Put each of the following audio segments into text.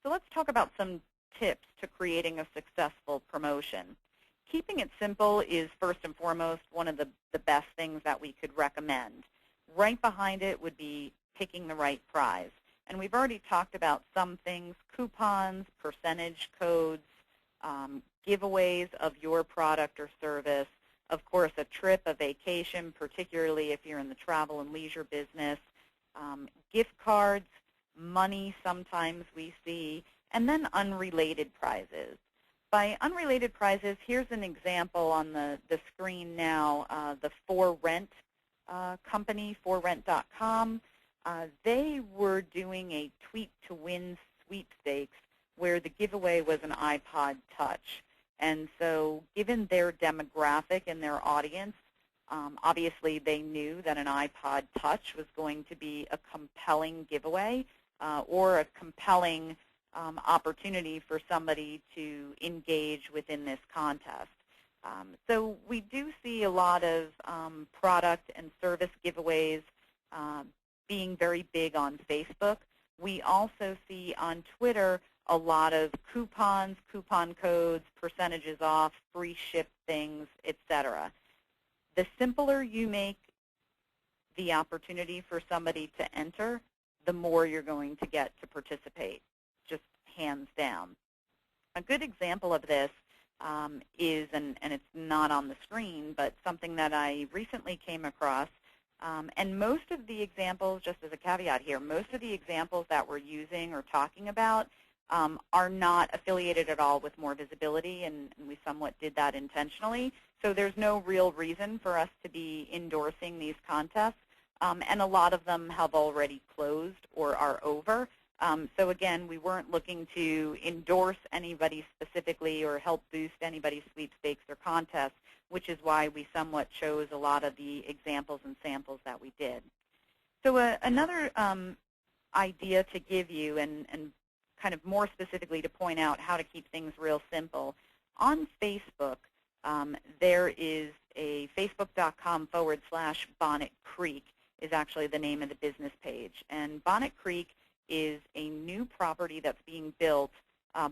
So let's talk about some tips to creating a successful promotion. Keeping it simple is first and foremost one of the best things that we could recommend. Right behind it would be picking the right prize. And we've already talked about some things: coupons, percentage codes, giveaways of your product or service, of course a trip, a vacation, particularly if you're in the travel and leisure business, gift cards, money sometimes we see, and then unrelated prizes. By unrelated prizes, here's an example on the screen now, the For Rent company, forrent.com. They were doing a tweet to win sweepstakes where the giveaway was an iPod Touch. And so given their demographic and their audience, obviously they knew that an iPod Touch was going to be a compelling giveaway or a compelling opportunity for somebody to engage within this contest. So we do see a lot of product and service giveaways being very big on Facebook. We also see on Twitter a lot of coupons, coupon codes, percentages off, free ship things, etc. The simpler you make the opportunity for somebody to enter, the more you're going to get to participate, just hands down. A good example of this is, and it's not on the screen, but something that I recently came across, and most of the examples, just as a caveat here, most of the examples that we're using or talking about are not affiliated at all with More Visibility, and we somewhat did that intentionally. So there's no real reason for us to be endorsing these contests, and a lot of them have already closed or are over. So again, we weren't looking to endorse anybody specifically or help boost anybody's sweepstakes or contests, which is why we somewhat chose a lot of the examples and samples that we did. So another idea to give you, and kind of more specifically to point out how to keep things real simple, on Facebook, there is a facebook.com/Bonnet Creek is actually the name of the business page. And Bonnet Creek is a new property that's being built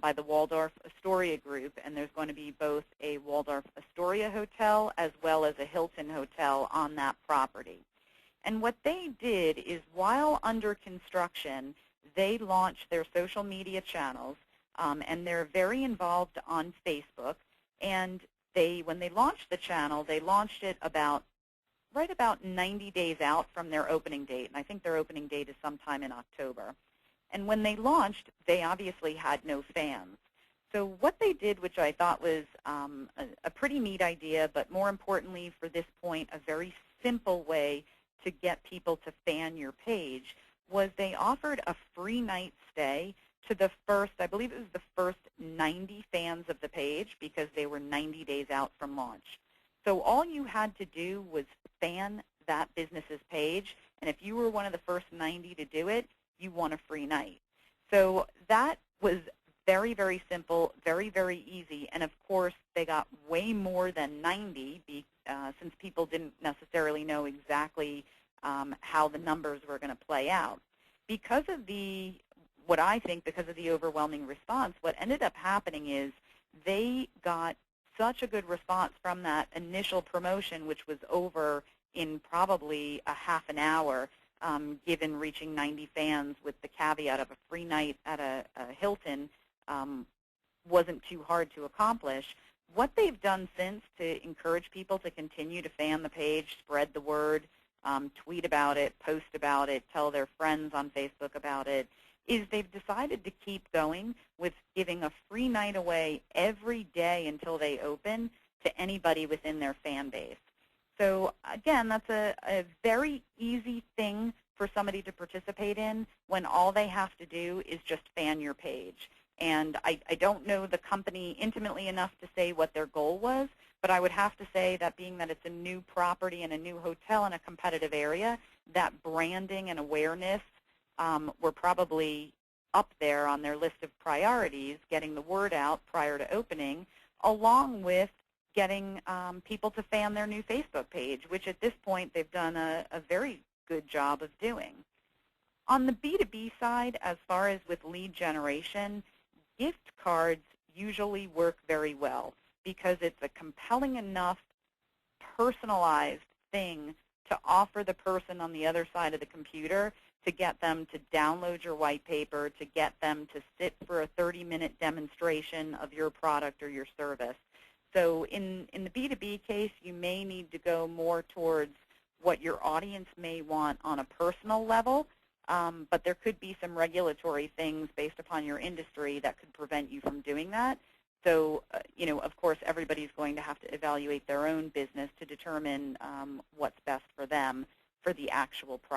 by the Waldorf Astoria Group, and there's going to be both a Waldorf Astoria hotel as well as a Hilton hotel on that property. And what they did is, while under construction, they launched their social media channels, and they're very involved on Facebook. And when they launched the channel, they launched it right about 90 days out from their opening date, and I think their opening date is sometime in October. And when they launched, they obviously had no fans. So what they did, which I thought was a pretty neat idea, but more importantly for this point, a very simple way to get people to fan your page, was they offered a free night stay to the first, I believe it was the first 90 fans of the page, because they were 90 days out from launch. So all you had to do was fan that business's page, and if you were one of the first 90 to do it, you won a free night. So that was very, very simple, very, very easy, and of course they got way more than 90 since people didn't necessarily know exactly how the numbers were going to play out. Because of what I think, because of the overwhelming response, what ended up happening is they got such a good response from that initial promotion, which was over in probably a half an hour, given reaching 90 fans, with the caveat of a free night at a Hilton wasn't too hard to accomplish. What they've done since to encourage people to continue to fan the page, spread the word, tweet about it, post about it, tell their friends on Facebook about it, is they've decided to keep going with giving a free night away every day until they open to anybody within their fan base. So again, that's a very easy thing for somebody to participate in when all they have to do is just fan your page. And I don't know the company intimately enough to say what their goal was, but I would have to say that being that it's a new property and a new hotel in a competitive area, that branding and awareness were probably up there on their list of priorities, getting the word out prior to opening, along with getting people to fan their new Facebook page, which at this point they've done a very good job of doing. On the B2B side, as far as with lead generation, gift cards usually work very well because it's a compelling enough personalized thing to offer the person on the other side of the computer to get them to download your white paper, to get them to sit for a 30-minute demonstration of your product or your service. So in the B2B case, you may need to go more towards what your audience may want on a personal level, but there could be some regulatory things based upon your industry that could prevent you from doing that. So, of course, everybody's going to have to evaluate their own business to determine what's best for them for the actual product.